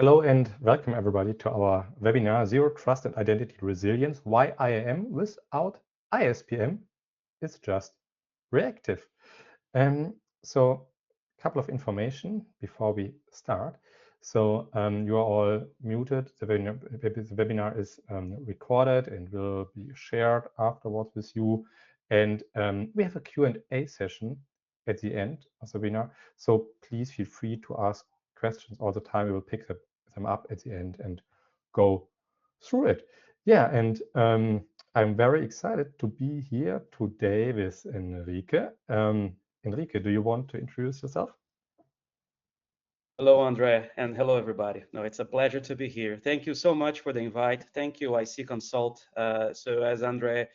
Hello and welcome everybody to our webinar, Zero Trust and Identity Resilience, why IAM without ISPM is just reactive. So a couple of information before we start. So you are all muted. The webinar is recorded and will be shared afterwards with you. And we have a Q&A session at the end of the webinar. So please feel free to ask questions all the time. We will pick them up at the end and go through it. Yeah, and I'm very excited to be here today with Henrique. Henrique, do you want to introduce yourself? Hello, Andre, and hello, everybody. No, it's a pleasure to be here. Thank you so much for the invite. Thank you, IC Consult. So as Andre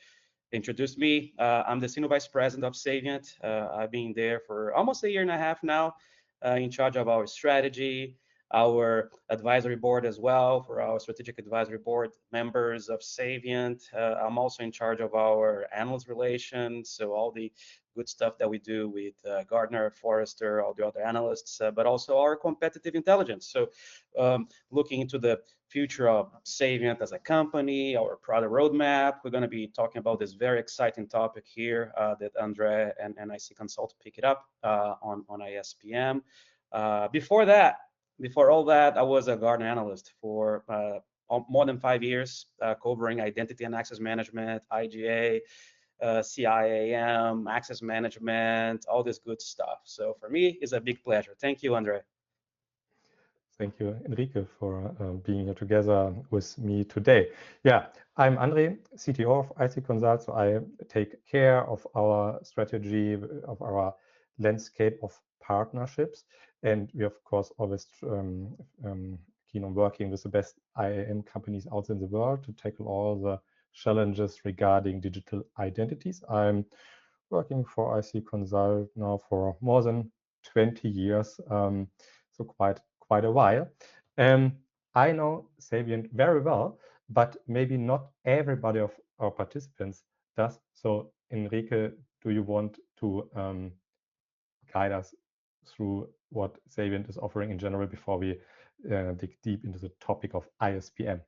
introduced me, I'm the Senior Vice President of Saviynt. I've been there for almost a year and a half now, in charge of our strategy, our advisory board as well, for our strategic advisory board members of Saviynt. I'm also in charge of our analyst relations, so all the good stuff that we do with Gartner, Forrester, all the other analysts, but also our competitive intelligence. So looking into the future of Saviynt as a company, our product roadmap, we're going to be talking about this very exciting topic here that Andre and IC Consult pick it up on ISPM. Before all that, I was a Gartner analyst for more than 5 years, covering identity and access management, IGA, IAM, access management, all this good stuff. So for me, it's a big pleasure. Thank you, Andre. Thank you, Henrique, for being here together with me today. Yeah, I'm Andre, CTO of IC Consult. So I take care of our strategy, of our landscape of partnerships. And we, of course, always keen on working with the best IAM companies out in the world to tackle all the challenges regarding digital identities. I'm working for IC Consult now for more than 20 years, so quite a while. I know Saviynt very well, but maybe not everybody of our participants does. So Henrique, do you want to guide us through what Saviynt is offering in general before we dig deep into the topic of ISPM?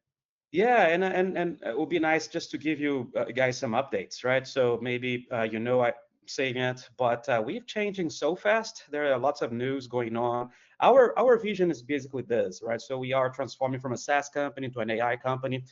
Yeah, and it would be nice just to give you guys some updates, right? So maybe Saviynt, but we're changing so fast. There are lots of news going on. Our vision is basically this, right? So we are transforming from a SaaS company to an AI company.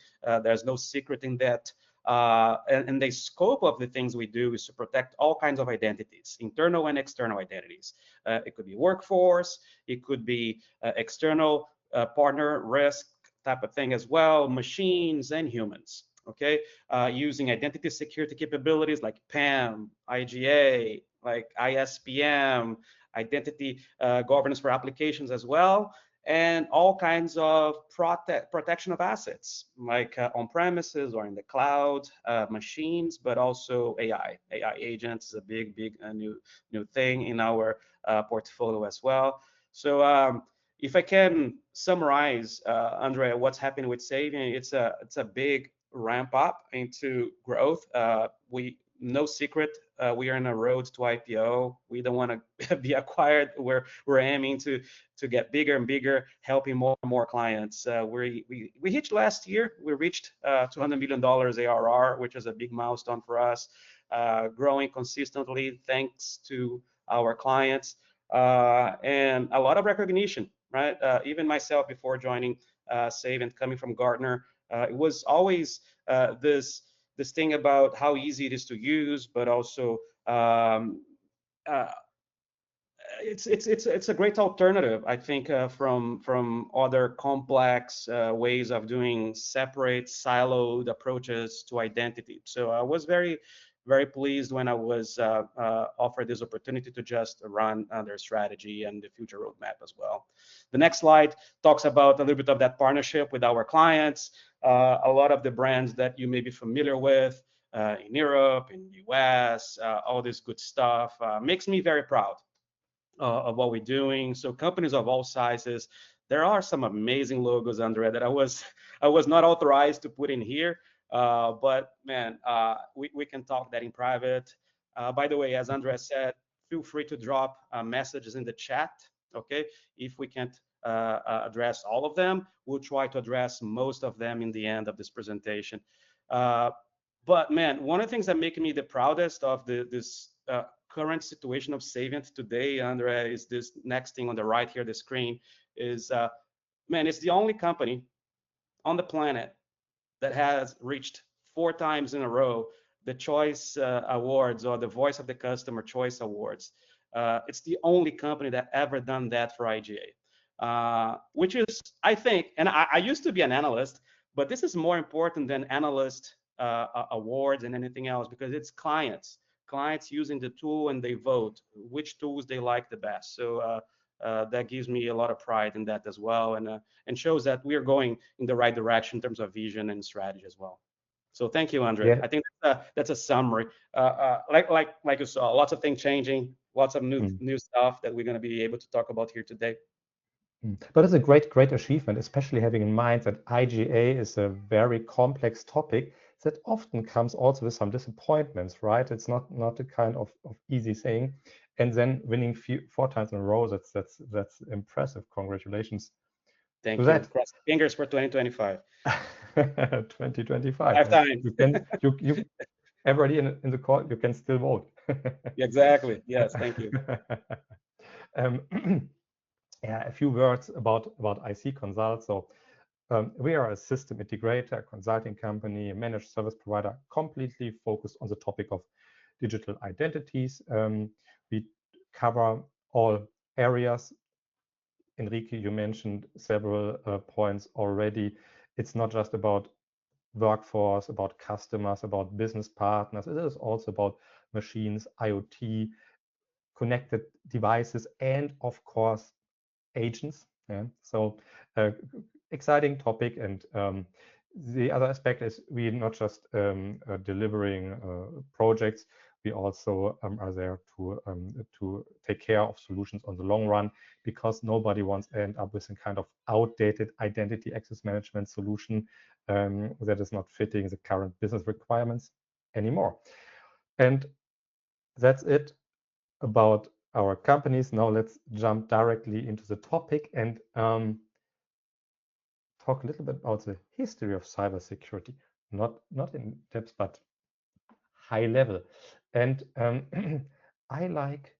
There's no secret in that. And the scope of the things we do is to protect all kinds of identities, internal and external identities. It could be workforce, it could be external partner risk type of thing as well, machines and humans. Okay, using identity security capabilities like PAM, IGA, like ISPM, identity governance for applications as well, and all kinds of protection of assets, like on-premises or in the cloud, machines, but also AI. AI agents is a big new thing in our portfolio as well. So if I can summarize, Andre, what's happening with Saviynt, it's a big ramp up into growth. No secret, we are on a road to IPO. We don't want to be acquired. We're aiming to get bigger and bigger, helping more and more clients. We hit last year. We reached $200 million ARR, which is a big milestone for us. Growing consistently thanks to our clients and a lot of recognition. Right? Even myself, before joining Saviynt, coming from Gartner, it was always this thing about how easy it is to use, but also it's a great alternative, I think, from other complex ways of doing separate, siloed approaches to identity. So I was very pleased when I was offered this opportunity to just run their strategy and the future roadmap as well. The next slide talks about a little bit of that partnership with our clients. A lot of the brands that you may be familiar with in Europe, in the US, all this good stuff makes me very proud of what we're doing. So companies of all sizes. There are some amazing logos, Andre, that I was not authorized to put in here. But man, we can talk that in private. By the way, as Andre said, feel free to drop messages in the chat, okay? If we can't address all of them. We'll try to address most of them in the end of this presentation. But man, one of the things that make me the proudest of this current situation of Saviynt today, Andre, is this next thing on the right here, the screen, is, man, it's the only company on the planet that has reached 4 times in a row the Choice Awards, or the Voice of the Customer Choice Awards. It's the only company that ever done that for IGA, which is, I think, and I used to be an analyst, but this is more important than analyst awards and anything else, because it's clients using the tool, and they vote which tools they like the best. So that gives me a lot of pride in that as well, and shows that we are going in the right direction in terms of vision and strategy as well. So thank you, Andre. Yeah. I think that's a summary. Like you saw, lots of things changing, lots of new stuff that we're going to be able to talk about here today. But it's a great achievement, especially having in mind that IGA is a very complex topic that often comes also with some disappointments, right? It's not a kind of easy thing. And then winning 4 times in a row, that's impressive. Congratulations. Thank you. Cross fingers for 2025. 2025. 5 times. You everybody in the call, you can still vote. Exactly. Yes. Thank you. Yeah, a few words about IC Consult. So we are a system integrator, a consulting company, a managed service provider, completely focused on the topic of digital identities. We cover all areas. Henrique, you mentioned several points already. It's not just about workforce, about customers, about business partners. It is also about machines, IoT, connected devices, and of course, agents. Yeah. So exciting topic. And the other aspect is we're not just delivering projects. We also are there to take care of solutions on the long run, because nobody wants to end up with some kind of outdated identity access management solution that is not fitting the current business requirements anymore. And that's it about our companies. Now let's jump directly into the topic and talk a little bit about the history of cybersecurity, not in depth, but high level. And I like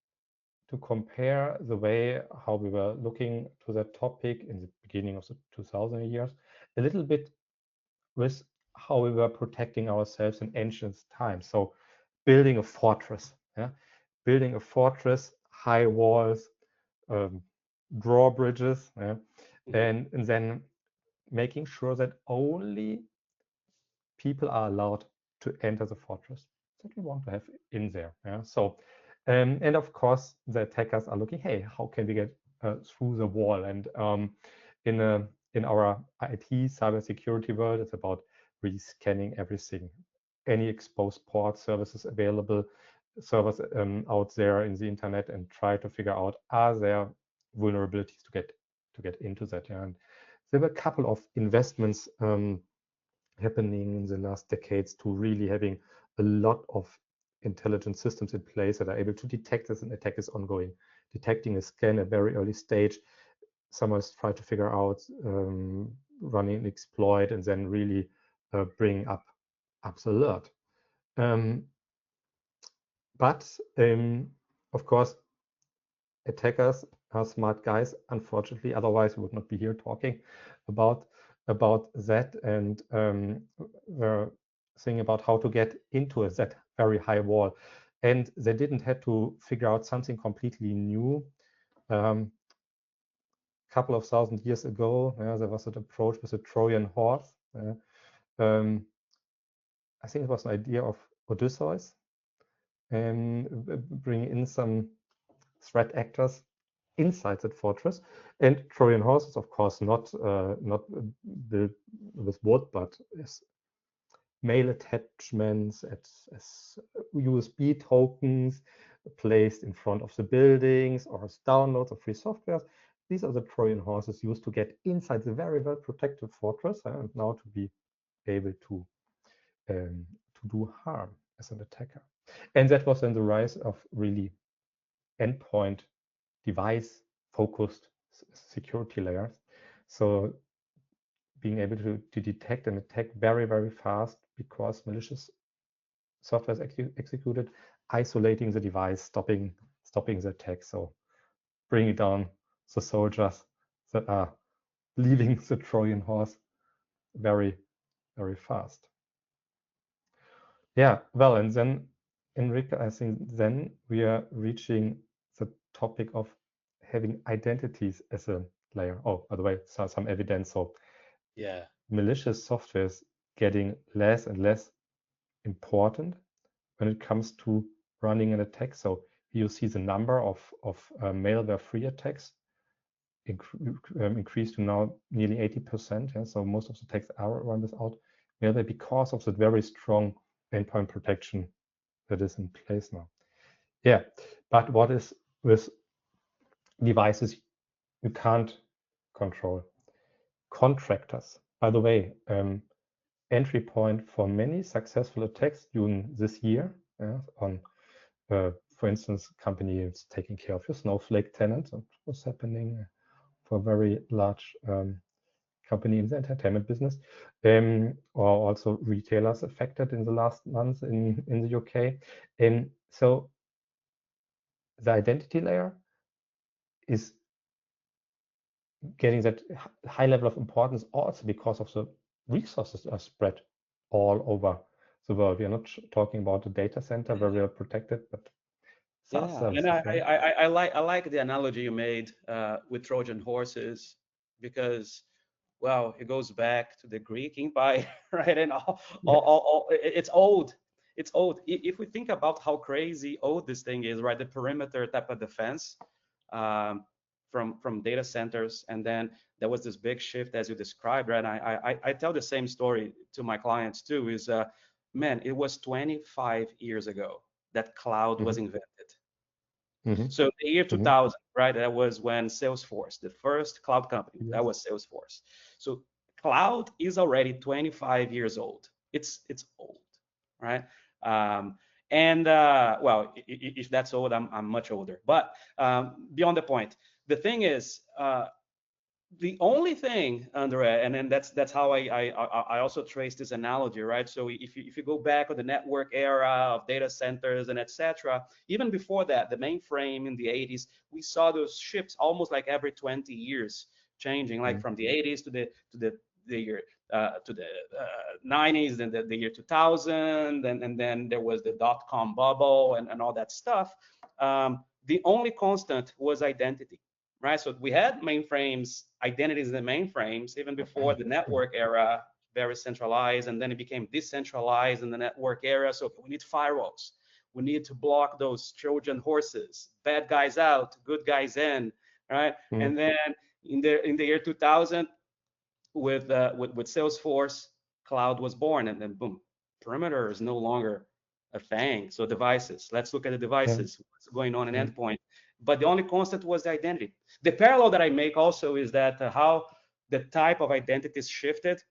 to compare the way how we were looking to that topic in the beginning of the 2000 years a little bit with how we were protecting ourselves in ancient times. So building a fortress, yeah, building a fortress, high walls, drawbridges, yeah? And then making sure that only people are allowed to enter the fortress that we want to have in there. Yeah? So, and of course, the attackers are looking, hey, how can we get through the wall? And in our IT cybersecurity world, it's about really scanning everything, any exposed port, services available, servers out there in the internet, and try to figure out, are there vulnerabilities to get into that. Yeah? And there were a couple of investments happening in the last decades to really having a lot of intelligent systems in place that are able to detect this an attack is ongoing, detecting a scan at a very early stage. Someone's tried to figure out running an exploit, and then really bring up the alert. But of course, attackers are smart guys, unfortunately, otherwise we would not be here talking about that. And the thing about how to get into that very high wall. And they didn't have to figure out something completely new. Couple of thousand years ago, there was an approach with a Trojan horse. I think it was an idea of Odysseus, and bringing in some threat actors inside that fortress. And Trojan horse is of course not built with wood, but as mail attachments, as USB tokens placed in front of the buildings, or as downloads of free software. These are the Trojan horses used to get inside the very well protected fortress, and now to be able to do harm as an attacker. And that was then the rise of really endpoint device focused security layers. So being able to detect an attack very, very fast because malicious software is executed, isolating the device, stopping the attack. So bringing down the soldiers that are leaving the Trojan horse very, very fast. Yeah, well, and then Henrique, I think then we are reaching the topic of having identities as a layer. Oh, by the way, some evidence. So Yeah. malicious software is getting less and less important when it comes to running an attack. So you see the number of malware-free attacks increased to now nearly 80%. Yeah? So most of the attacks are run without malware because of the very strong endpoint protection that is in place now. Yeah, but what is with devices you can't control? Contractors, by the way, entry point for many successful attacks during this year on, for instance, companies taking care of your Snowflake tenants, and what's happening for a very large company in the entertainment business, or also retailers affected in the last months in the UK. So the identity layer is getting that high level of importance also because of the resources are spread all over the world. We are not talking about a data center where we are protected, but SaaS services. And I like the analogy you made with Trojan horses, because, well, it goes back to the Greek Empire, right? And it's old. It's old. If we think about how crazy old this thing is, right? The perimeter type of defense from data centers, and then there was this big shift as you described, right? I tell the same story to my clients too. Is man, it was 25 years ago that cloud was invented. So the year 2000, right? That was when Salesforce, the first cloud company, that was Salesforce. So cloud is already 25 years old. It's old, right? Well, if that's old, I'm much older. But beyond the point, the thing is, the only thing, Andre, and then that's how I also trace this analogy, right? So if you go back to the network era of data centers and etc., even before that, the mainframe in the 80s, we saw those shifts almost like every 20 years changing, like from the 80s to the year to the 90s, then the year 2000, and then there was the dot-com bubble and all that stuff. The only constant was identity. Right, so we had mainframes, identities in the mainframes, even before the network era, very centralized, and then it became decentralized in the network era. So we need firewalls. We need to block those Trojan horses, bad guys out, good guys in, right? And then in the year 2000, with Salesforce, cloud was born, and then boom, perimeter is no longer a thing. So devices, let's look at the devices, what's going on in endpoint. But the only constant was the identity. The parallel that I make also is that how the type of identities shifted,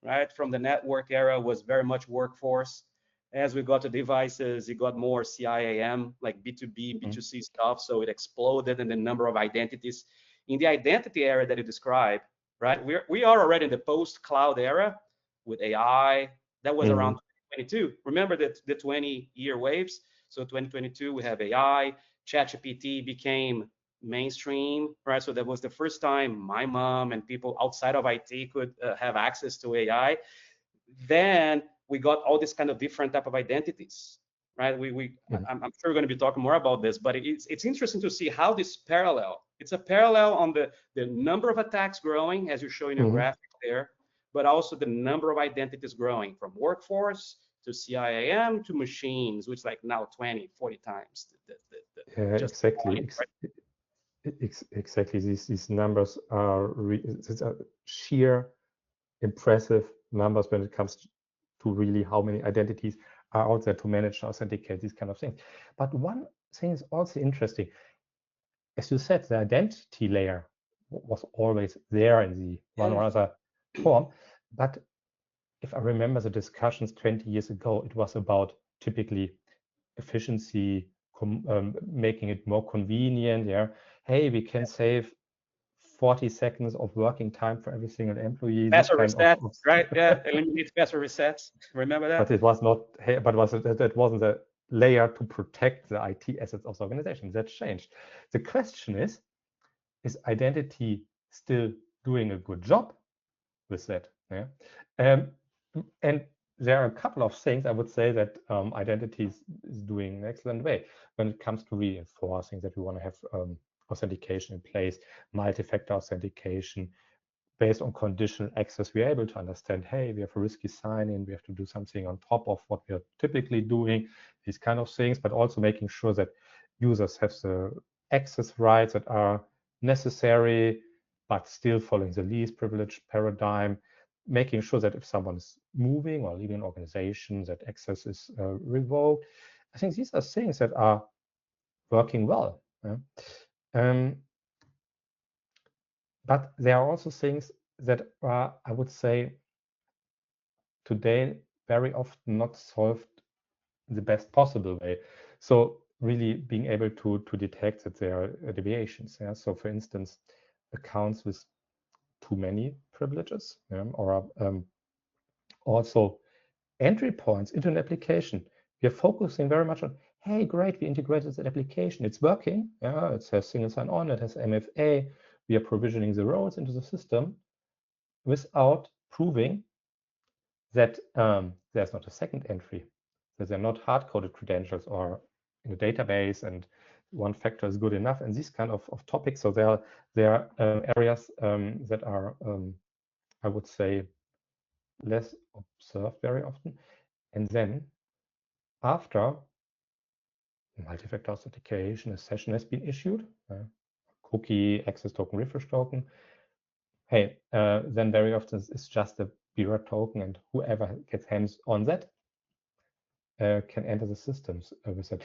right? From the network era was very much workforce. As we got to devices, it got more CIAM, like B2B, B2C stuff. So it exploded in the number of identities. In the identity era that you described, right? We are already in the post-cloud era with AI. That was around 2022. Remember the 20-year waves? So 2022, we have AI. ChatGPT became mainstream, right? So that was the first time my mom and people outside of IT could have access to AI. Then we got all this kind of different type of identities, right? I'm sure we're going to be talking more about this, but it's interesting to see how this parallel. It's a parallel on the number of attacks growing, as you show in your graphic there, but also the number of identities growing from workforce to CIAM to machines, which like now 20, 40 times. Exactly. Point, right? Exactly. These numbers are sheer impressive numbers when it comes to really how many identities are out there to manage, authenticate, these kind of things. But one thing is also interesting. As you said, the identity layer was always there in the one or other form. But if I remember the discussions 20 years ago, it was about typically efficiency, making it more convenient. Yeah, hey, we can save 40 seconds of working time for every single employee. Password reset, right? Yeah, eliminate password resets. Remember that? But it was not. But that wasn't the layer to protect the IT assets of the organization. That changed. The question is identity still doing a good job with that? Yeah. And there are a couple of things I would say that identity is doing an excellent way when it comes to reinforcing that we want to have authentication in place, multi-factor authentication based on conditional access. We are able to understand, hey, we have a risky sign-in, we have to do something on top of what we are typically doing, these kind of things, but also making sure that users have the access rights that are necessary, but still following the least privilege paradigm, making sure that if someone is moving or leaving an organization, that access is revoked. I think these are things that are working well. Yeah? But there are also things that are, I would say, today very often not solved the best possible way. So really being able to detect that there are deviations. Yeah? So for instance, accounts with too many privileges, yeah? Or also entry points into an application. We are focusing very much on, hey, great, we integrated that application. It's working. Yeah, it has single sign-on, it has MFA. We are provisioning the roles into the system without proving that there's not a second entry, that they're not hard-coded credentials or in a database and one factor is good enough, and these kind of topics. So there are areas that are, I would say, less observed very often. And then after multi-factor authentication, a session has been issued, cookie, access token, refresh token. Hey, then very often it's just a bearer token, and whoever gets hands on that can enter the systems with it.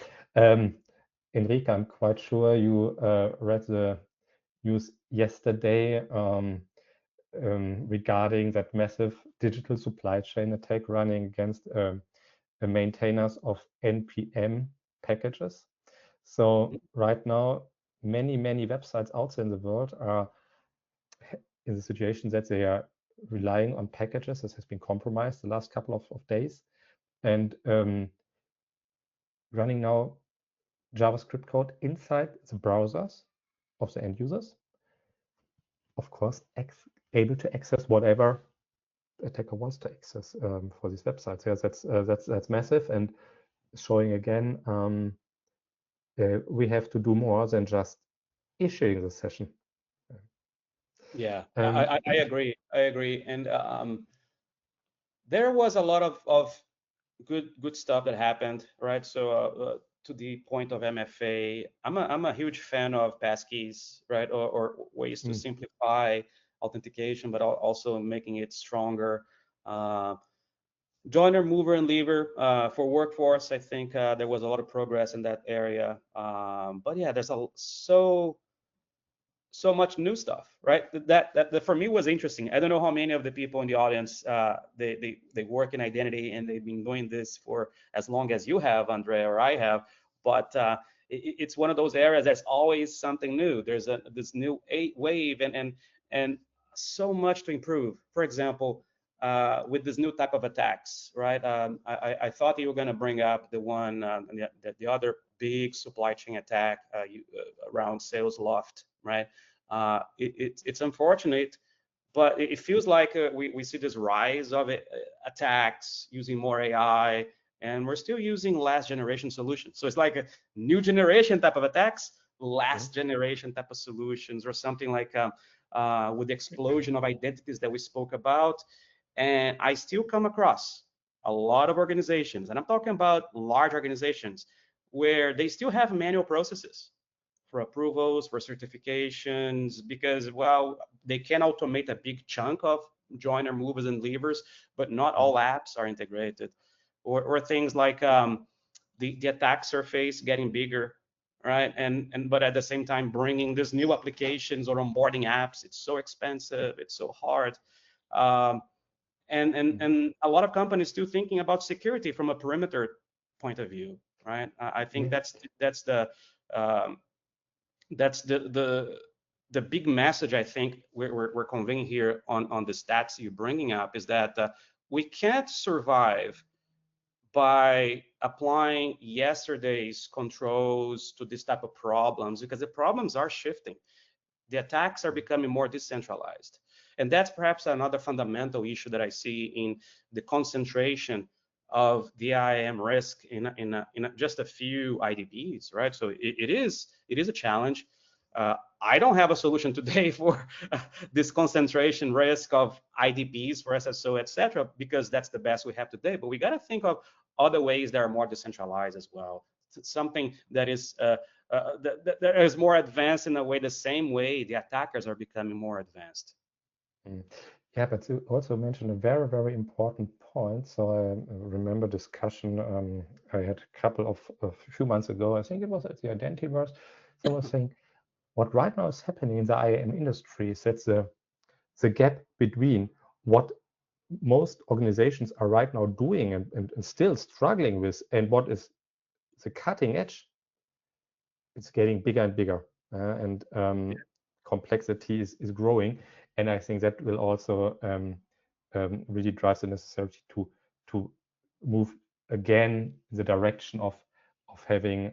Henrique, I'm quite sure you read the news yesterday regarding that massive digital supply chain attack running against the maintainers of NPM packages. So right now, many websites outside in the world are in the situation that they are relying on packages. This has been compromised the last couple of days, and running now JavaScript code inside the browsers of the end users. Of course, able to access whatever attacker wants to access for these websites. Yes, that's massive, and showing again we have to do more than just issuing the session. Yeah, I agree. I agree, and there was a lot of good stuff that happened, right? So to the point of MFA, I'm a huge fan of passkeys, right, or ways to simplify authentication, but also making it stronger. Joiner, mover, and lever for workforce. I think there was a lot of progress in that area. But yeah, there's so much new stuff, right? That for me was interesting. I don't know how many of the people in the audience they work in identity and they've been doing this for as long as you have, Andre, or I have. But it's one of those areas that's always something new. There's this new wave and so much to improve. For example, with this new type of attacks, right? I thought you were going to bring up the one, the other big supply chain attack around sales loft, right? It's unfortunate, but it feels like we see this rise of attacks using more AI, and we're still using last generation solutions. So it's like a new generation type of attacks, last generation type of solutions, or something like with the explosion of identities that we spoke about. And I still come across a lot of organizations, and I'm talking about large organizations, where they still have manual processes for approvals, for certifications, because, well, they can automate a big chunk of joiner movers and levers, but not all apps are integrated. Or things like the attack surface getting bigger, right? But at the same time, bringing these new applications or onboarding apps, it's so expensive, it's so hard. And a lot of companies still thinking about security from a perimeter point of view, right? I think that's the the big message I think we're conveying here on the stats you're bringing up is that we can't survive by applying yesterday's controls to this type of problems, because the problems are shifting. The attacks are becoming more decentralized. And that's perhaps another fundamental issue that I see in the concentration of the IAM risk in just a few IDPs, right? So it is a challenge. I don't have a solution today for this concentration risk of IDPs for SSO, et cetera, because that's the best we have today. But we got to think of other ways that are more decentralized as well. Something that is that is more advanced in a way, the same way the attackers are becoming more advanced. Yeah, but you also mentioned a very, very important point. So I remember discussion I had a couple of a few months ago. I think it was at the Identiverse. Someone was saying, what right now is happening in the IAM industry is that the gap between what most organizations are right now doing and still struggling with and what is the cutting edge, it's getting bigger and bigger. And complexity is growing. And I think that will also really drive the necessity to move again in the direction of having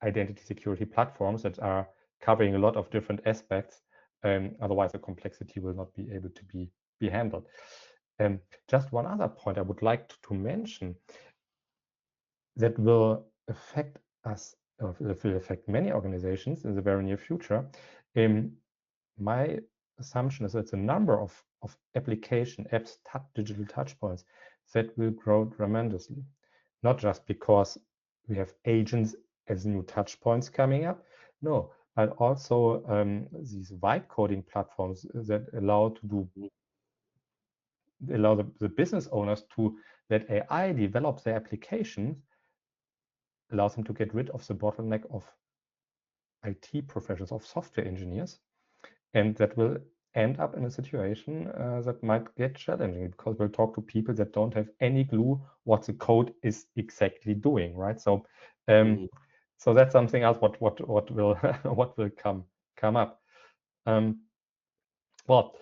identity security platforms that are covering a lot of different aspects. Otherwise, the complexity will not be able to be handled. Just one other point I would like to mention that will affect us, or will affect many organizations in the very near future. My assumption is that the number of application apps, digital touchpoints, that will grow tremendously. Not just because we have agents as new touchpoints coming up, no, but also these vibe coding platforms that allow the business owners to let AI develop their applications, allows them to get rid of the bottleneck of IT professionals, of software engineers, and that will end up in a situation that might get challenging, because we'll talk to people that don't have any clue what the code is exactly doing, right? So, so that's something else. What will what will come up? Well,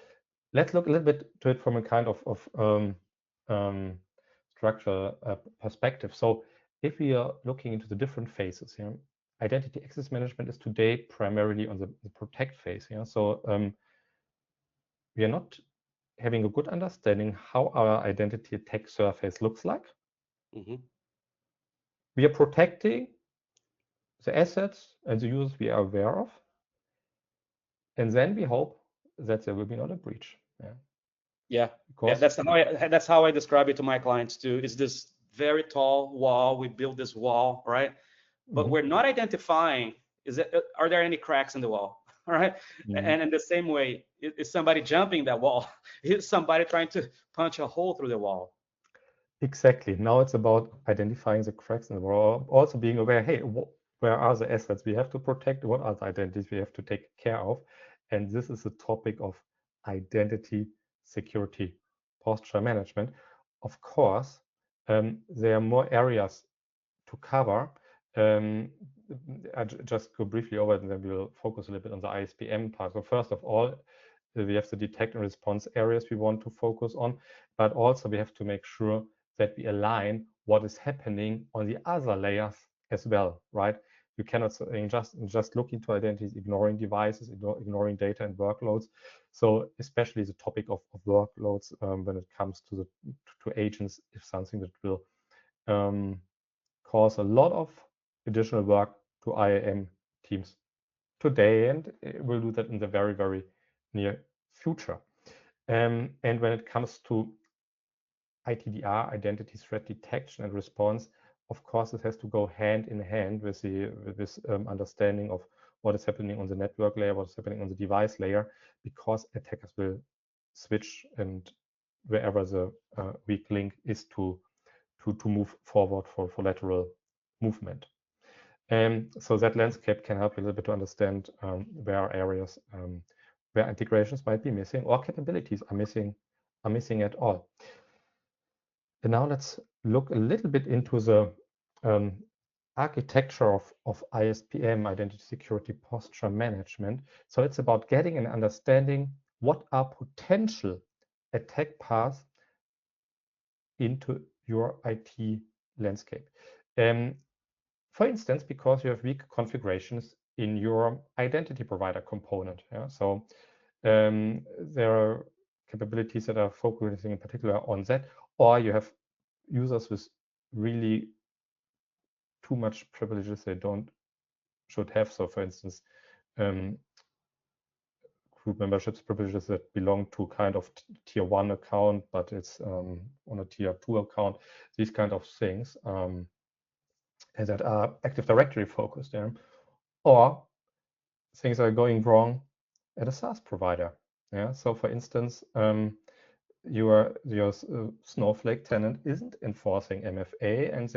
let's look a little bit to it from a kind of structural perspective. So, if we are looking into the different phases here, identity access management is today primarily on the protect phase. Yeah, so we are not having a good understanding how our identity attack surface looks like. We are protecting the assets and the users we are aware of, and then we hope that there will be not a breach. Yeah, that's how I describe it to my clients too. It's this very tall wall. We build this wall, right? But we're not identifying, are there any cracks in the wall? All right. And in the same way, is somebody jumping that wall? Is somebody trying to punch a hole through the wall? Exactly. Now it's about identifying the cracks in the wall, also being aware, hey, where are the assets we have to protect? What are the identities we have to take care of? And this is the topic of identity security posture management. Of course, there are more areas to cover. I just go briefly over it, and then we'll focus a little bit on the ISPM part. So first of all, we have the detect and response areas we want to focus on, but also we have to make sure that we align what is happening on the other layers as well, right? You cannot just look into identities, ignoring devices, ignoring data and workloads. So especially the topic of workloads when it comes to agents is something that will cause a lot of additional work to IAM teams today, and we'll do that in the very, very near future. And when it comes to ITDR, identity threat detection and response, of course, it has to go hand in hand with this understanding of what is happening on the network layer, what is happening on the device layer, because attackers will switch and wherever the weak link is to move forward for lateral movement. So that landscape can help you a little bit to understand where are areas where integrations might be missing or capabilities are missing at all. And now let's look a little bit into the architecture of ISPM, Identity Security Posture Management. So it's about getting an understanding what are potential attack paths into your IT landscape. For instance, because you have weak configurations in your identity provider component. Yeah? So there are capabilities that are focusing in particular on that, or you have users with really too much privileges they should have. So for instance, group memberships privileges that belong to kind of tier 1 account, but it's on a tier 2 account, these kind of things, and that are Active Directory focused, yeah? Or things are going wrong at a SaaS provider. Yeah. So for instance, your Snowflake tenant isn't enforcing MFA, and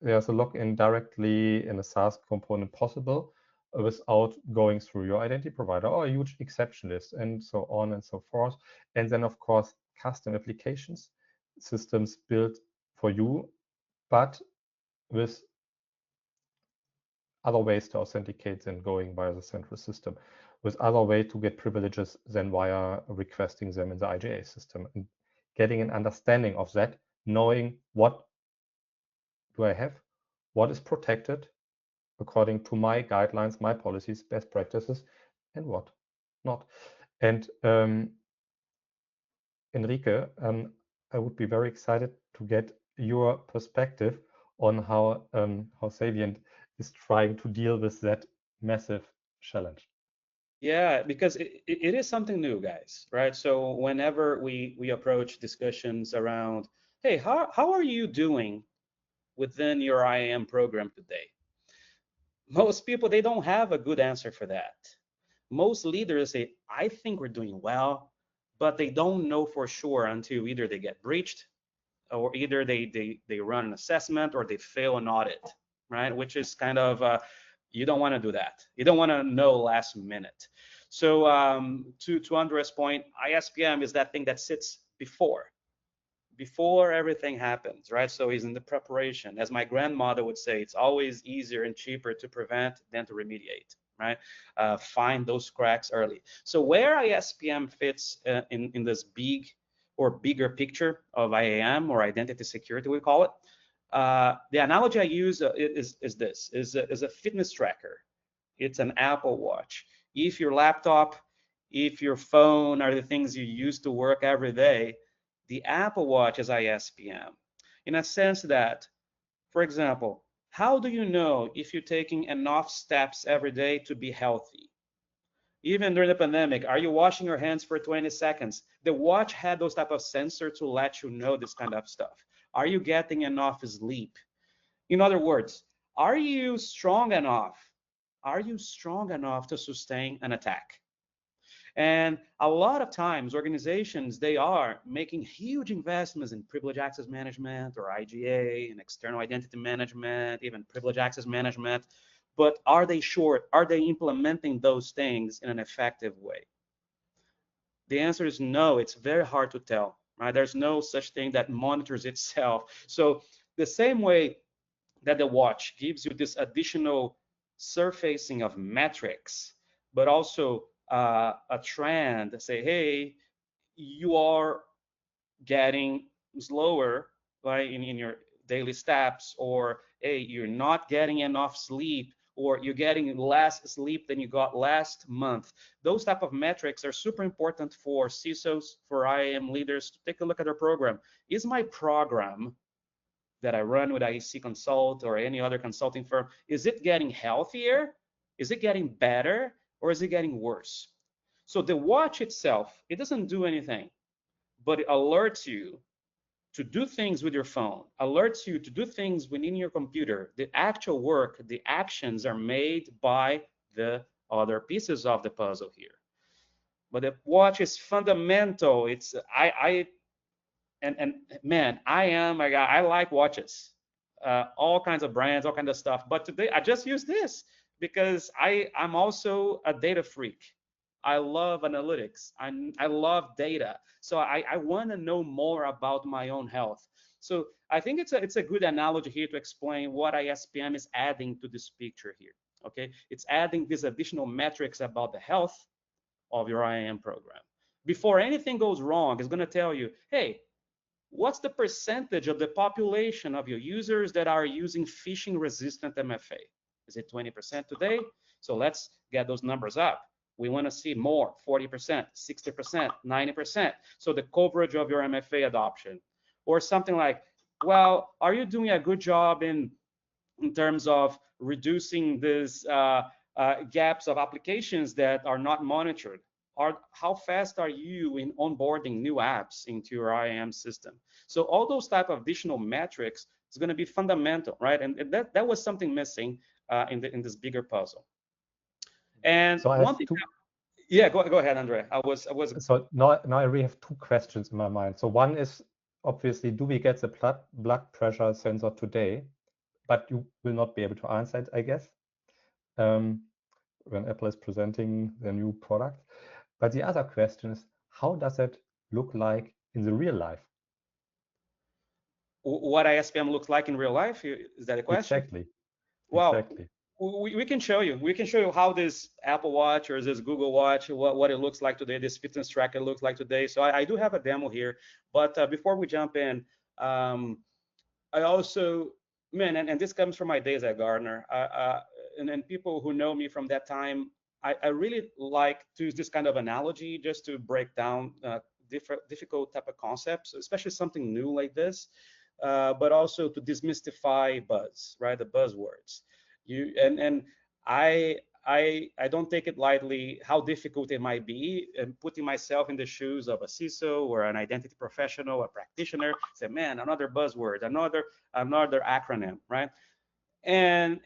there's a login directly in a SaaS component possible without going through your identity provider, or a huge exception list, and so on and so forth. And then, of course, custom applications, systems built for you, but with other ways to authenticate than going via the central system, with other way to get privileges than via requesting them in the IGA system. And getting an understanding of that, knowing what do I have, what is protected according to my guidelines, my policies, best practices, and what not. And Henrique, I would be very excited to get your perspective on how Saviynt is trying to deal with that massive challenge. Yeah, because it is something new, guys, right? So whenever we approach discussions around, hey, how are you doing within your IAM program today? Most people, they don't have a good answer for that. Most leaders say, I think we're doing well, but they don't know for sure until either they get breached or either they run an assessment or they fail an audit, right? Which is kind of, you don't want to do that. You don't want to know last minute. So to Andre's point, ISPM is that thing that sits before everything happens, right? So he's in the preparation. As my grandmother would say, it's always easier and cheaper to prevent than to remediate, right? Find those cracks early. So where ISPM fits in this big or bigger picture of IAM or identity security, we call it. The analogy I use is a fitness tracker. It's an Apple Watch. If your laptop, if your phone are the things you use to work every day, the Apple Watch is ISPM. In a sense that, for example, how do you know if you're taking enough steps every day to be healthy? Even during the pandemic, are you washing your hands for 20 seconds? The watch had those type of sensors to let you know this kind of stuff. Are you getting enough sleep? In other words, are you strong enough? Are you strong enough to sustain an attack? And a lot of times organizations, they are making huge investments in privilege access management or IGA and external identity management, even privilege access management. But are they short? Are they implementing those things in an effective way? The answer is no. It's very hard to tell, right? There's no such thing that monitors itself. So the same way that the watch gives you this additional surfacing of metrics, but also a trend, say, hey, you are getting slower, right, in your daily steps, or hey, you're not getting enough sleep, or you're getting less sleep than you got last month. Those type of metrics are super important for CISOs, for IAM leaders to take a look at their program. Is my program that I run with IEC Consult or any other consulting firm, is it getting healthier? Is it getting better? Or is it getting worse? So the watch itself, it doesn't do anything, but it alerts you to do things with your phone, alerts you to do things within your computer. The actual work, the actions are made by the other pieces of the puzzle here. But the watch is fundamental. It's and man, I like watches, all kinds of brands, all kinds of stuff. But today I just use this because I'm also a data freak. I love analytics. I love data. So I want to know more about my own health. So I think it's a good analogy here to explain what ISPM is adding to this picture here. Okay, it's adding these additional metrics about the health of your IAM program. Before anything goes wrong, it's going to tell you, hey, what's the percentage of the population of your users that are using phishing resistant MFA? Is it 20% today? So let's get those numbers up. We want to see more, 40%, 60%, 90%. So the coverage of your MFA adoption. Or something like, well, are you doing a good job in terms of reducing these gaps of applications that are not monitored? How fast are you in onboarding new apps into your IAM system? So all those type of additional metrics is going to be fundamental, right? And that was something missing in this bigger puzzle. And so one thing, yeah, go ahead, Andre. So now I really have two questions in my mind. So one is obviously, do we get the blood pressure sensor today? But you will not be able to answer it, I guess, when Apple is presenting their new product. But the other question is, how does it look like in the real life? What ISPM looks like in real life? Is that a question? Exactly. Well, exactly. we can show you. We can show you how this Apple Watch or this Google Watch, what it looks like today, this fitness tracker looks like today. So I do have a demo here. But before we jump in, I also, man, and this comes from my days at Gartner, and people who know me from that time, I really like to use this kind of analogy just to break down difficult type of concepts, especially something new like this, but also to demystify buzz, right? The buzzwords. I don't take it lightly how difficult it might be, and putting myself in the shoes of a CISO or an identity professional, a practitioner. Say, man, another buzzword, another acronym, right? And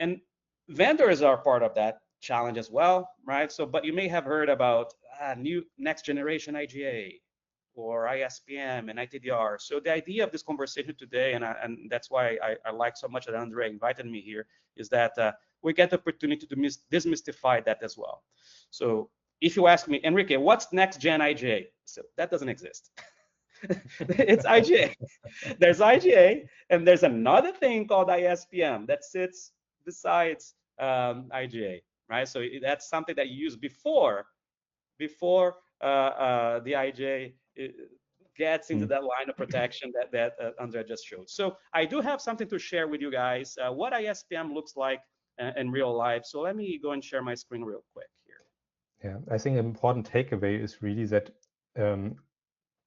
vendors are part of that challenge as well, right? So, but you may have heard about new next generation IGA or ISPM and ITDR. So the idea of this conversation today, and that's why I like so much that Andre invited me here, is that we get the opportunity to demystify that as well. So if you ask me, Henrique, what's next gen IGA? So that doesn't exist. It's IGA. There's IGA, and there's another thing called ISPM that sits besides IGA, right? So that's something that you use before the IGA gets into that line of protection that Andre just showed. So I do have something to share with you guys, what ISPM looks like in real life. So let me go and share my screen real quick here. Yeah, I think an important takeaway is really that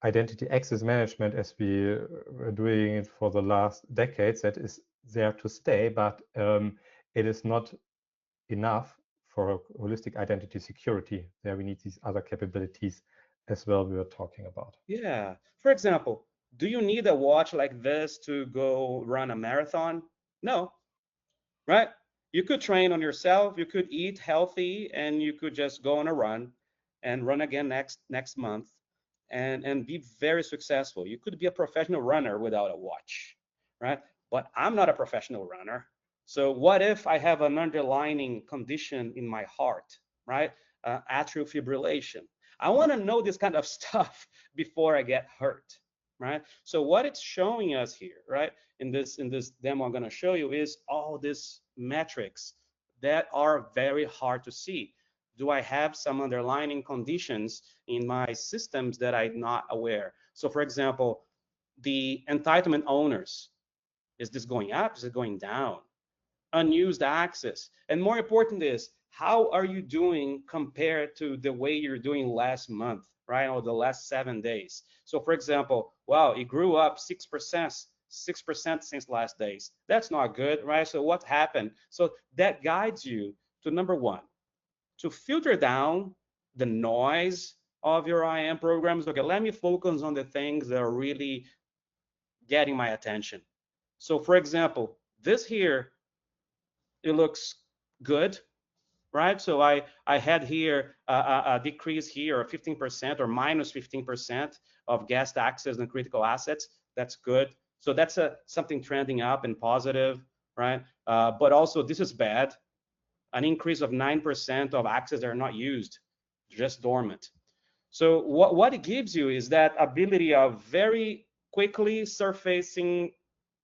identity access management, as we were doing it for the last decades, that is there to stay, but it is not enough for holistic identity security. There we need these other capabilities as well we were talking about. Yeah. For example, do you need a watch like this to go run a marathon? No, right? You could train on yourself, you could eat healthy, and you could just go on a run and run again next month and be very successful. You could be a professional runner without a watch, right? But I'm not a professional runner. So what if I have an underlying condition in my heart, right? Atrial fibrillation. I want to know this kind of stuff before I get hurt, right? So what it's showing us here, right, in this demo I'm going to show you is all these metrics that are very hard to see. Do I have some underlying conditions in my systems that I'm not aware? So for example, the entitlement owners, is this going up? Is it going down? Unused access. And more important is, how are you doing compared to the way you're doing last month, right? Or the last 7 days. So for example, wow, it grew up 6% since last days. That's not good, right? So what happened? So that guides you to number one, to filter down the noise of your IAM programs. Okay, let me focus on the things that are really getting my attention. So for example, this here, it looks good, right? So I had here a decrease here of 15% or minus 15% of guest access and critical assets. That's good. So that's something trending up and positive, right? But also this is bad. An increase of 9% of access that are not used, just dormant. So what it gives you is that ability of very quickly surfacing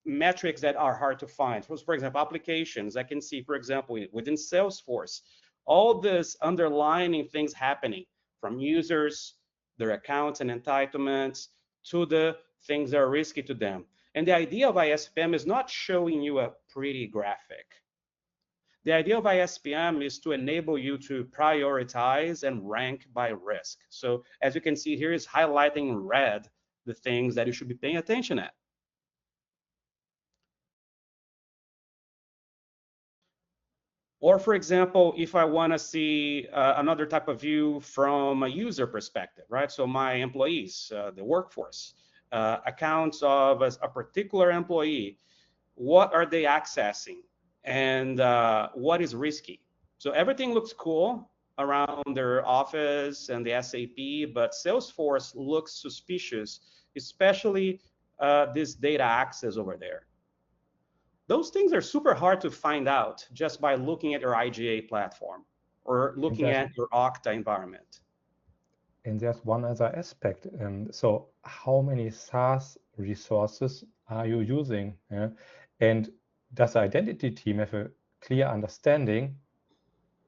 metrics that are hard to find. For example, applications. I can see, for example, within Salesforce, all this underlining things happening from users, their accounts and entitlements, to the things that are risky to them. And the idea of ISPM is not showing you a pretty graphic. The idea of ISPM is to enable you to prioritize and rank by risk. So as you can see here, is highlighting in red the things that you should be paying attention at. Or for example, if I want to see another type of view from a user perspective, right? So my employees, the workforce, accounts of a particular employee, what are they accessing and what is risky? So everything looks cool around their office and the SAP, but Salesforce looks suspicious, especially this data access over there. Those things are super hard to find out just by looking at your IGA platform or looking at your Okta environment. And there's one other aspect. So how many SaaS resources are you using? Yeah? And does the identity team have a clear understanding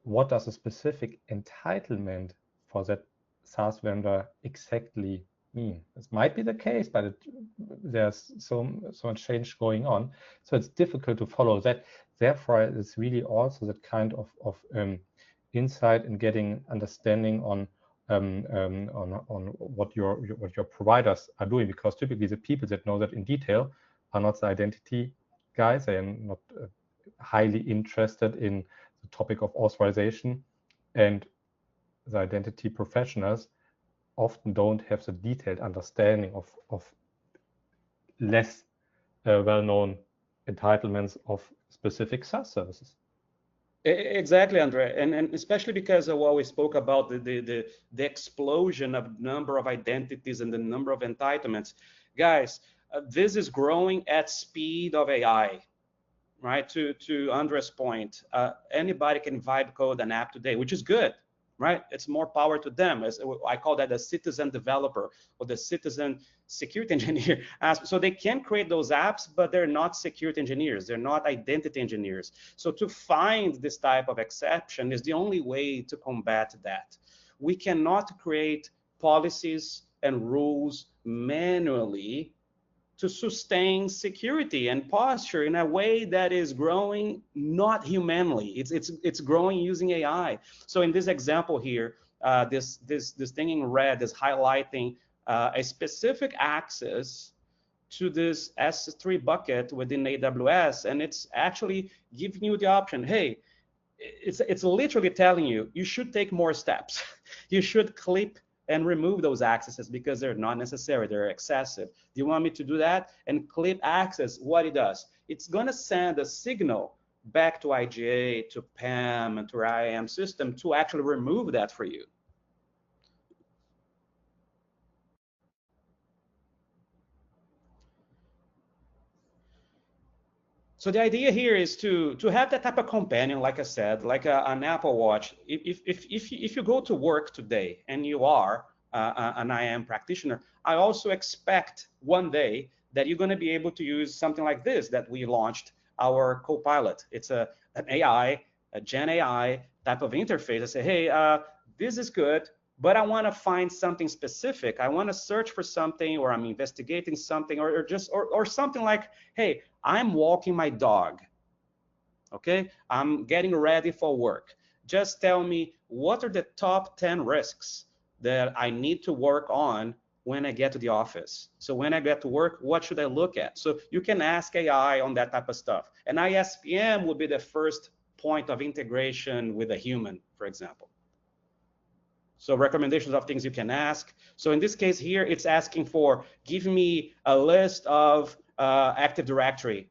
what does a specific entitlement for that SaaS vendor exactly mean? This might be the case, but there's so much change going on. So it's difficult to follow that. Therefore, it's really also that kind of insight in getting understanding on what your providers are doing, because typically the people that know that in detail are not the identity guys. They are not highly interested in the topic of authorization, and the identity professionals often don't have the detailed understanding of less well-known entitlements of specific SaaS services. Exactly, Andre, and especially because of what we spoke about the explosion of number of identities and the number of entitlements. Guys, this is growing at speed of AI, right? To Andre's point, anybody can vibe code an app today, which is good, right? It's more power to them. As I call that the citizen developer or the citizen security engineer. So they can create those apps, but they're not security engineers. They're not identity engineers. So to find this type of exception is the only way to combat that. We cannot create policies and rules manually to sustain security and posture in a way that is growing not humanly. It's growing using AI. So in this example here, this thing in red is highlighting a specific access to this S3 bucket within AWS, and it's actually giving you the option, hey, it's literally telling you, you should take more steps. You should clip and remove those accesses because they're not necessary, they're excessive. Do you want me to do that? And clip access, what it does, it's gonna send a signal back to IGA, to PAM, and to our IAM system to actually remove that for you. So the idea here is to have that type of companion, like I said, like an Apple Watch. If you go to work today and you are an IAM practitioner, I also expect one day that you're going to be able to use something like this that we launched, our Copilot. It's an AI, a Gen AI type of interface. I say, hey, this is good, but I want to find something specific. I want to search for something, or I'm investigating something, or something like, hey, I'm walking my dog. Okay, I'm getting ready for work. Just tell me what are the top 10 risks that I need to work on when I get to the office. So when I get to work, what should I look at? So you can ask AI on that type of stuff. And ISPM will be the first point of integration with a human, for example. So recommendations of things you can ask. So in this case here, it's asking for, give me a list of Active Directory,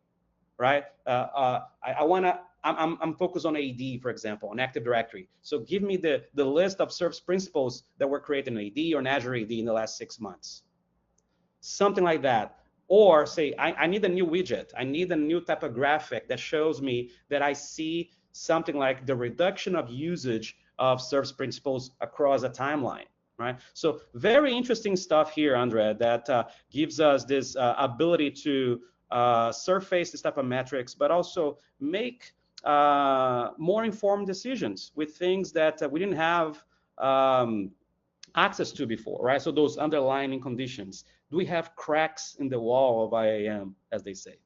right? I'm focused on AD, for example, on Active Directory. So give me the list of service principals that were created in AD or in Azure AD in the last 6 months. Something like that. Or say, I need a new widget. I need a new type of graphic that shows me that I see something like the reduction of usage of service principals across a timeline, right? So very interesting stuff here, Andre, that gives us this ability to surface this type of metrics, but also make more informed decisions with things that we didn't have access to before, right? So those underlying conditions. Do we have cracks in the wall of IAM, as they say?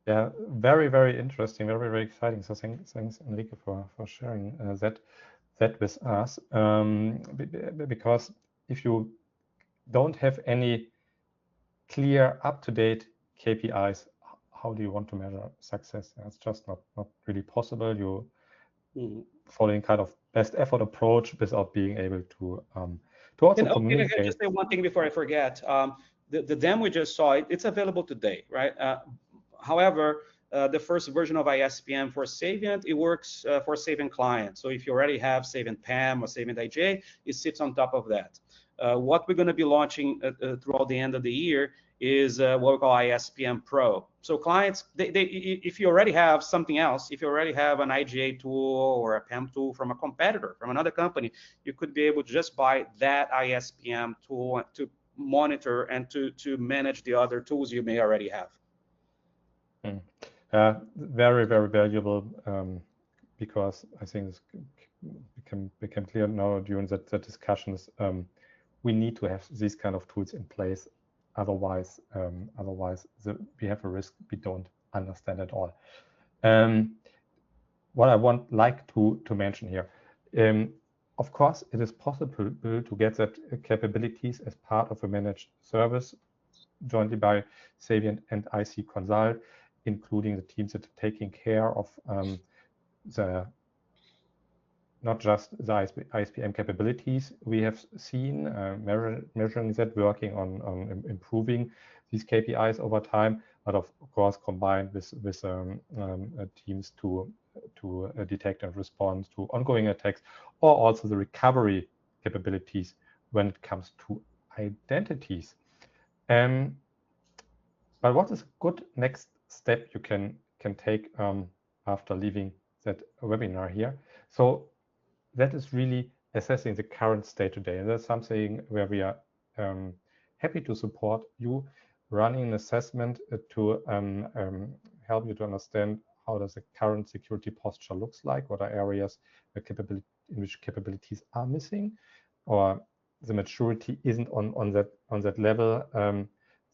Yeah, very, very interesting, very, very exciting. So thanks, Enrique, for sharing that with us. Because if you don't have any clear, up-to-date KPIs, how do you want to measure success? It's just not really possible. You following kind of best effort approach without being able to also communicate. Can I just say one thing before I forget? The demo we just saw, it's available today, right? However, the first version of ISPM for Saviynt, it works for Saviynt clients. So if you already have Saviynt PAM or Saviynt IJ, it sits on top of that. What we're going to be launching throughout the end of the year is what we call ISPM Pro. So clients, if you already have something else, if you already have an IGA tool or a PAM tool from a competitor, from another company, you could be able to just buy that ISPM tool to monitor and to manage the other tools you may already have. Very, very valuable, because I think it's became clear now during the discussions. We need to have these kind of tools in place. Otherwise, we have a risk we don't understand at all. What I like to mention here, of course, it is possible to get that capabilities as part of a managed service jointly by Saviynt and IC Consult, including the teams that are taking care of not just the ISPM capabilities we have seen, measuring that, working on improving these KPIs over time, but of course combined with teams to detect and respond to ongoing attacks, or also the recovery capabilities when it comes to identities. But what is a good next step you can take after leaving that webinar here? So that is really assessing the current state today. And that's something where we are happy to support you running an assessment to help you to understand how does the current security posture looks like, what are areas in which capabilities are missing, or the maturity isn't on that level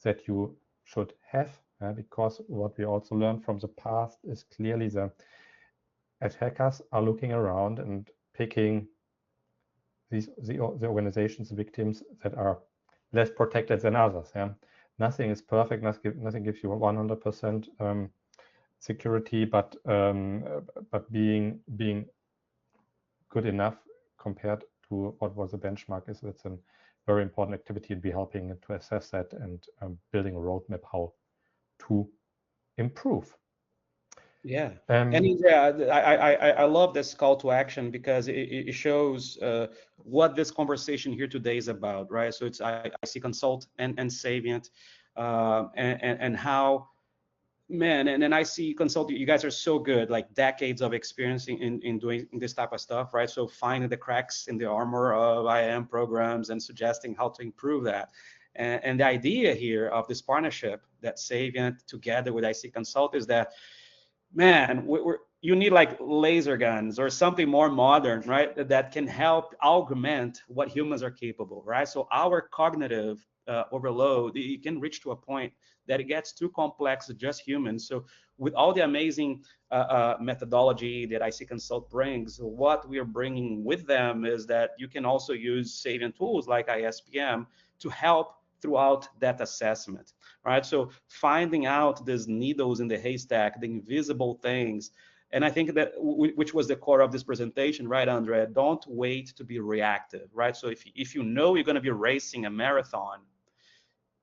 that you should have, because what we also learned from the past is clearly the attackers are looking around and picking the organizations, victims that are less protected than others. Nothing is perfect. Nothing gives you 100% security, but being good enough compared to what was the benchmark is, that's a very important activity, and be helping to assess that and building a roadmap how to improve. Yeah, and yeah, I love this call to action because it shows what this conversation here today is about, right? So it's IC Consult and Saviynt, and how, man, and IC Consult, you guys are so good, like decades of experience in doing this type of stuff, right? So finding the cracks in the armor of IAM programs and suggesting how to improve that. And the idea here of this partnership that Saviynt together with IC Consult is that, man, you need like laser guns or something more modern, right? That can help augment what humans are capable, right? So our cognitive overload, it can reach to a point that it gets too complex to just humans. So with all the amazing methodology that IC Consult brings, what we are bringing with them is that you can also use Saviynt tools like ISPM to help throughout that assessment, right? So finding out these needles in the haystack, the invisible things. And I think that, which was the core of this presentation, right, Andre? Don't wait to be reactive, right? So if you know you're going to be racing a marathon,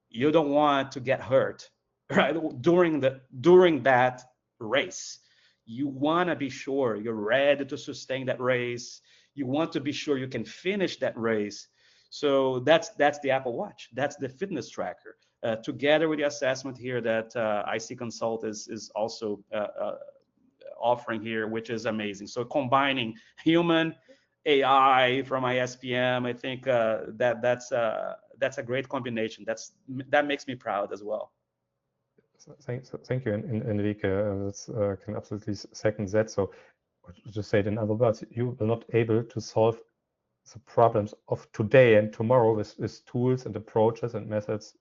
you don't want to get hurt, right? During that race, you want to be sure you're ready to sustain that race. You want to be sure you can finish that race. So that's the Apple Watch. That's the fitness tracker, together with the assessment here that IC Consult is also offering here, which is amazing. So combining human AI from ISPM, I think that's a great combination. That makes me proud as well. Thank you, Enrique. Can absolutely second that. So, to say it in other words, you will not able to solve the problems of today and tomorrow with tools and approaches and methods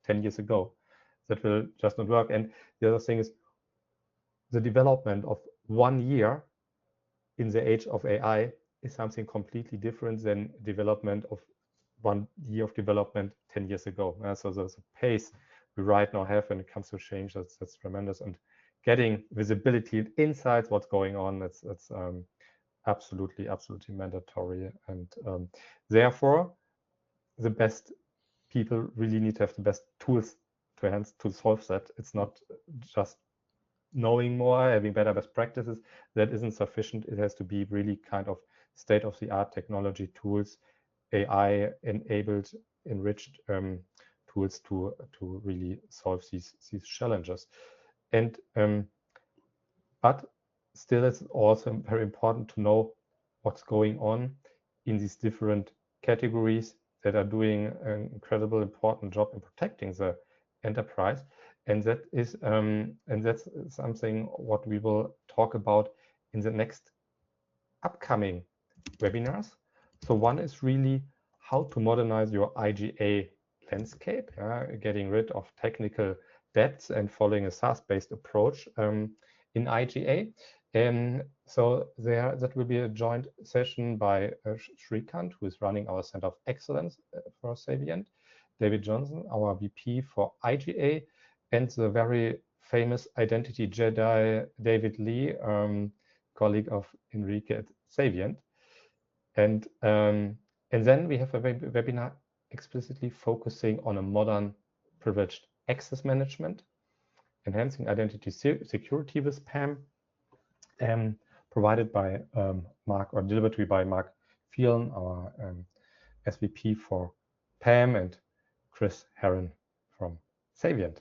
10 years ago. That will just not work. And the other thing is the development of 1 year in the age of AI is something completely different than development of 1 year of development 10 years ago. So the pace we right now have when it comes to change, that's tremendous. And getting visibility and insights, what's going on, that's absolutely mandatory. And therefore, the best people really need to have the best tools to hands to solve that. It's not just knowing more, having better best practices. That isn't sufficient. It has to be really kind of state-of-the-art technology tools, AI enabled, enriched tools to really solve these challenges. And but still, it's also very important to know what's going on in these different categories that are doing an incredible important job in protecting the enterprise. And that is and that's something what we will talk about in the next upcoming webinars. So one is really how to modernize your IGA landscape, getting rid of technical debts and following a SaaS-based approach in IGA. So that will be a joint session by Shrikant, who is running our Center of Excellence for Saviynt, David Johnson, our VP for IGA, and the very famous identity Jedi, David Lee, colleague of Henrique at Saviynt. And then we have a webinar explicitly focusing on a modern privileged access management, enhancing identity security with PAM, provided by Mark, or delivered to you by Mark Phelan, our SVP for PAM, and Chris Herron from Saviynt.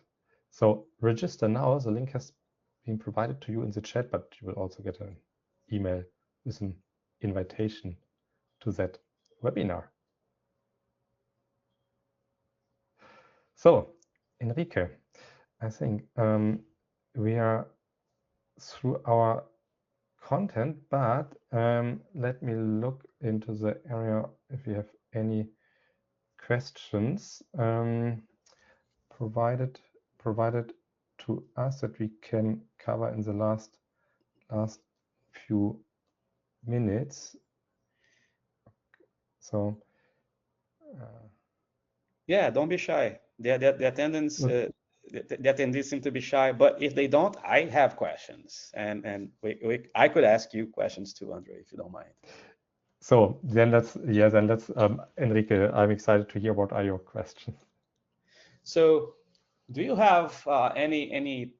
So register now. The link has been provided to you in the chat, but you will also get an email with an invitation to that webinar. So, Enrique, I think we are through our content, but let me look into the area if we have any questions provided to us that we can cover in the last few minutes. So yeah, don't be shy. The attendees seem to be shy, but if they don't, I have questions, and I could ask you questions too, Andre, if you don't mind. So then let's Enrique, I'm excited to hear what are your questions. So do you have any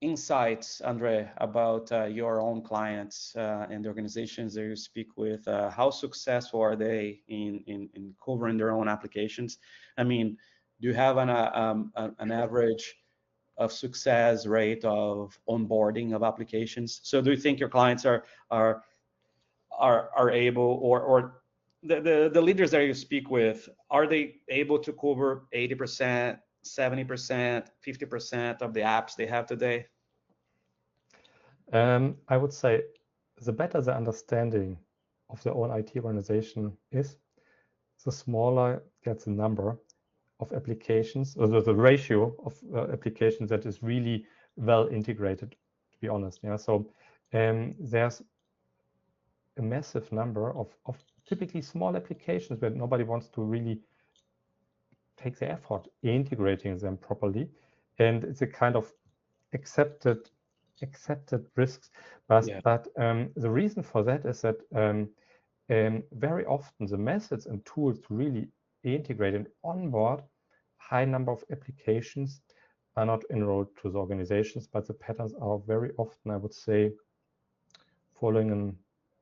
insights, Andre, about your own clients and the organizations that you speak with? How successful are they in covering their own applications? I mean, do you have an average of success rate of onboarding of applications? So do you think your clients are able, or the leaders that you speak with, are they able to cover 80%, 70%, 50% of the apps they have today? I would say the better the understanding of their own IT organization is, the smaller gets the number of applications, or the ratio of applications that is really well integrated, to be honest. Yeah. So there's a massive number of typically small applications where nobody wants to really take the effort integrating them properly, and it's a kind of accepted risks. But the reason for that is that very often the methods and tools to really integrate and onboard high number of applications are not enrolled to the organizations, but the patterns are very often, I would say, following a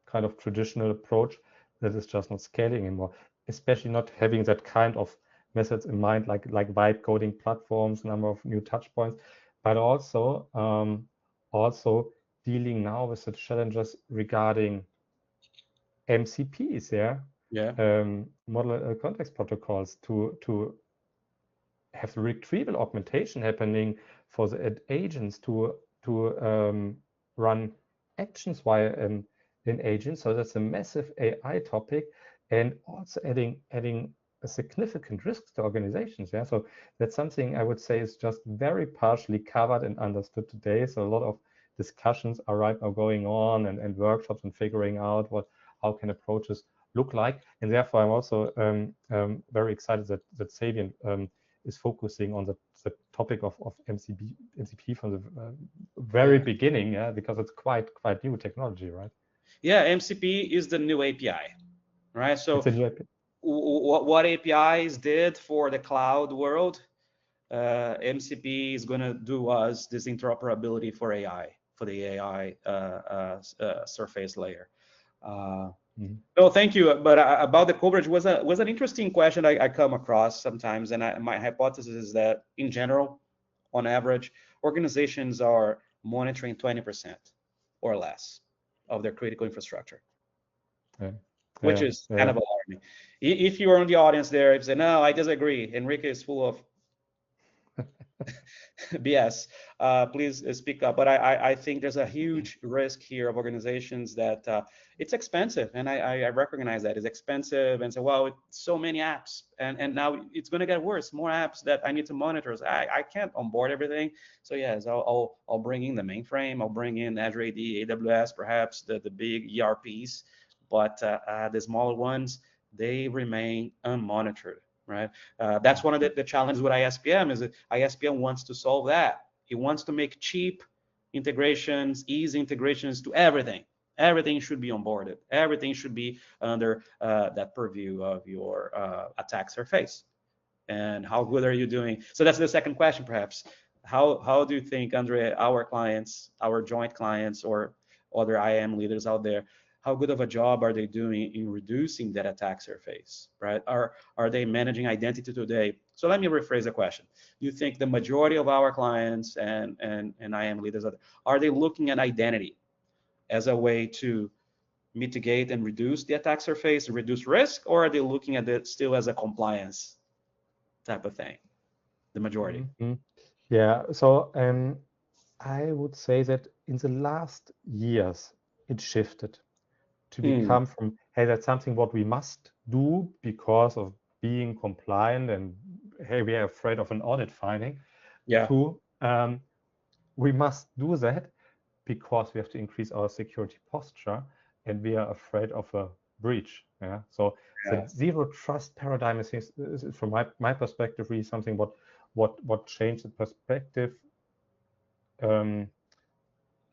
kind of traditional approach that is just not scaling anymore, especially not having that kind of methods in mind, like vibe coding platforms, number of new touch points, but also dealing now with the challenges regarding MCPs, model context protocols to have the retrieval augmentation happening for the agents to run actions via an agent. So that's a massive AI topic, and also adding a significant risk to organizations. Yeah, so that's something I would say is just very partially covered and understood today. So a lot of discussions are right now going on, and workshops and figuring out how can approaches look like. And therefore, I'm also very excited that Saviynt is focusing on the topic of MCP from the very beginning, yeah, because it's quite new technology, right? Yeah, MCP is the new API, right? So it's a new API. What APIs did for the cloud world, MCP is going to do us this interoperability for AI, for the AI surface layer. No, thank you. But about the coverage was an interesting question I come across sometimes, and my hypothesis is that in general, on average, organizations are monitoring 20% or less of their critical infrastructure, which is kind of alarming. If you are in the audience there, if you say, no, I disagree, Henrique is full of BS, please speak up. But I think there's a huge risk here of organizations that it's expensive, and I recognize that it's expensive, and say, well, it's so many apps, and now it's going to get worse, more apps that I need to monitor. So I can't onboard everything. So yes, I'll bring in the mainframe, I'll bring in Azure AD, AWS, perhaps the big ERPs, but the smaller ones, they remain unmonitored. Right. That's one of the challenges with ISPM is that ISPM wants to solve that. It wants to make cheap integrations, easy integrations to everything. Everything should be onboarded. Everything should be under that purview of your attack surface. And how good are you doing? So that's the second question, perhaps. How do you think, Andre, our clients, our joint clients, or other IAM leaders out there, how good of a job are they doing in reducing that attack surface, right? Are they managing identity today? So let me rephrase the question. Do you think the majority of our clients and IAM leaders, are they looking at identity as a way to mitigate and reduce the attack surface, reduce risk, or are they looking at it still as a compliance type of thing, the majority? Yeah, so I would say that in the last years, it shifted to become from, hey, that's something what we must do because of being compliant, and hey, we are afraid of an audit finding, to we must do that because we have to increase our security posture and we are afraid of a breach. Yeah. So the zero trust paradigm is from my perspective really something what changed the perspective.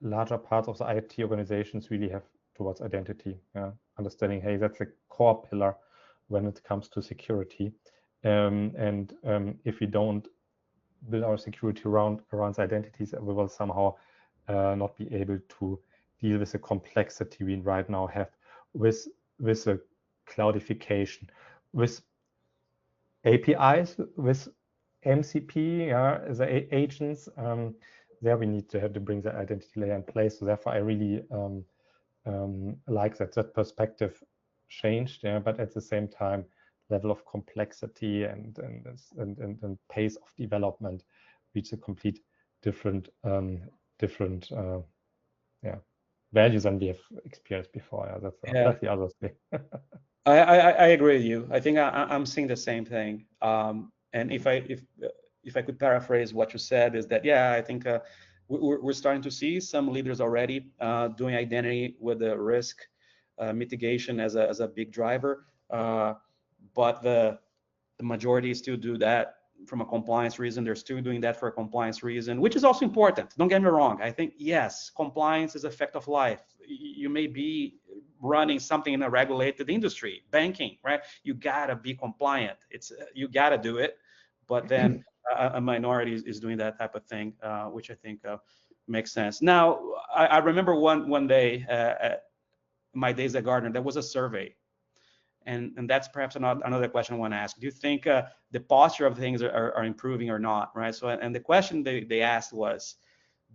Larger parts of the IT organizations really have towards identity, understanding, hey, that's a core pillar when it comes to security. If we don't build our security around identities, we will somehow not be able to deal with the complexity we right now have with the cloudification, with APIs, with MCP, the agents. There we need to have to bring the identity layer in place. So therefore, I really like that perspective changed. But at the same time, level of complexity and pace of development reach a complete different values than we have experienced before. That's the other thing. I agree with you. I think I'm seeing the same thing. And if I could paraphrase what you said, is that, I think we're starting to see some leaders already doing identity with the risk mitigation as a big driver. But the majority still do that from a compliance reason. They're still doing that for a compliance reason, which is also important. Don't get me wrong. I think, yes, compliance is a fact of life. You may be running something in a regulated industry, banking, right? You gotta be compliant. You gotta do it. But then a minority is doing that type of thing, which I think makes sense. Now, I remember one day, my days at Gartner, there was a survey. And that's perhaps another question I want to ask. Do you think the posture of things are improving or not, right? So, and the question they asked was,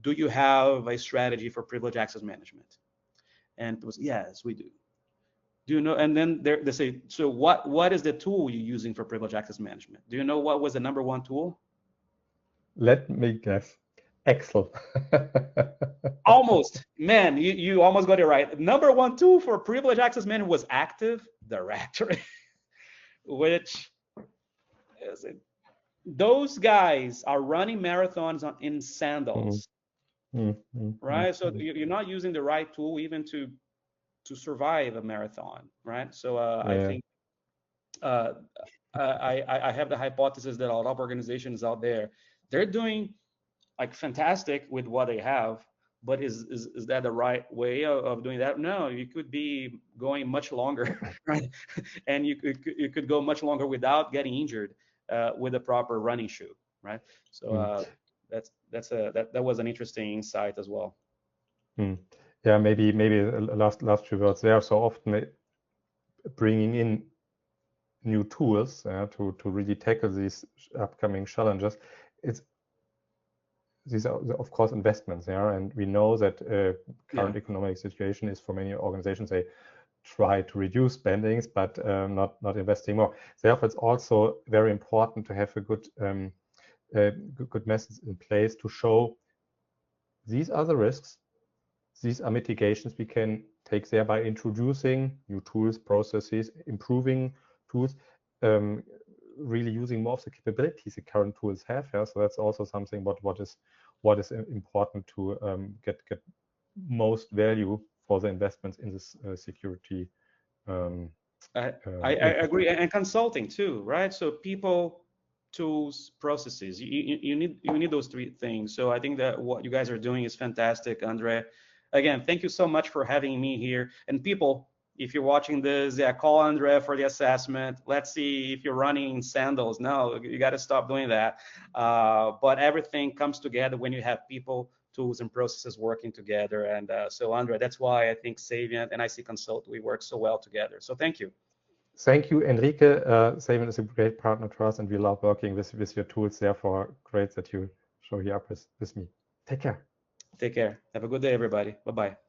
do you have a strategy for privileged access management? And it was, yes, we do. Do you know? And then they say, so what is the tool you're using for privileged access management? Do you know what was the #1 tool? Let me guess. Excel. Almost, man, you almost got it right. #1 tool for privileged access management was Active Directory, which is those guys are running marathons in sandals, right? So you're not using the right tool even to survive a marathon, right? So I think I have the hypothesis that a lot of organizations out there, they're doing like fantastic with what they have, but is that the right way of doing that? No, you could be going much longer, right? And you could go much longer without getting injured with a proper running shoe, right? So that was an interesting insight as well. Yeah, maybe last few words there. So often bringing in new tools to really tackle these upcoming challenges. These are, of course, investments, and we know that current economic situation is for many organizations they try to reduce spendings, but not investing more. Therefore, it's also very important to have a good message in place to show these are the risks, these are mitigations we can take there by introducing new tools, processes, improving tools, really using more of the capabilities the current tools have. So that's also something what is important to get most value for the investments in this security. I agree, and consulting too, right? So people, tools, processes. You need those 3 things. So I think that what you guys are doing is fantastic, Andre. Again, thank you so much for having me here. And people, if you're watching this, call Andre for the assessment. Let's see if you're running in sandals. No, you got to stop doing that. But everything comes together when you have people, tools, and processes working together. And so, Andre, that's why I think Saviynt and IC Consult, we work so well together. So thank you. Thank you, Henrique. Saviynt is a great partner to us, and we love working with your tools. Therefore, great that you show here up with me. Take care. Take care. Have a good day, everybody. Bye-bye.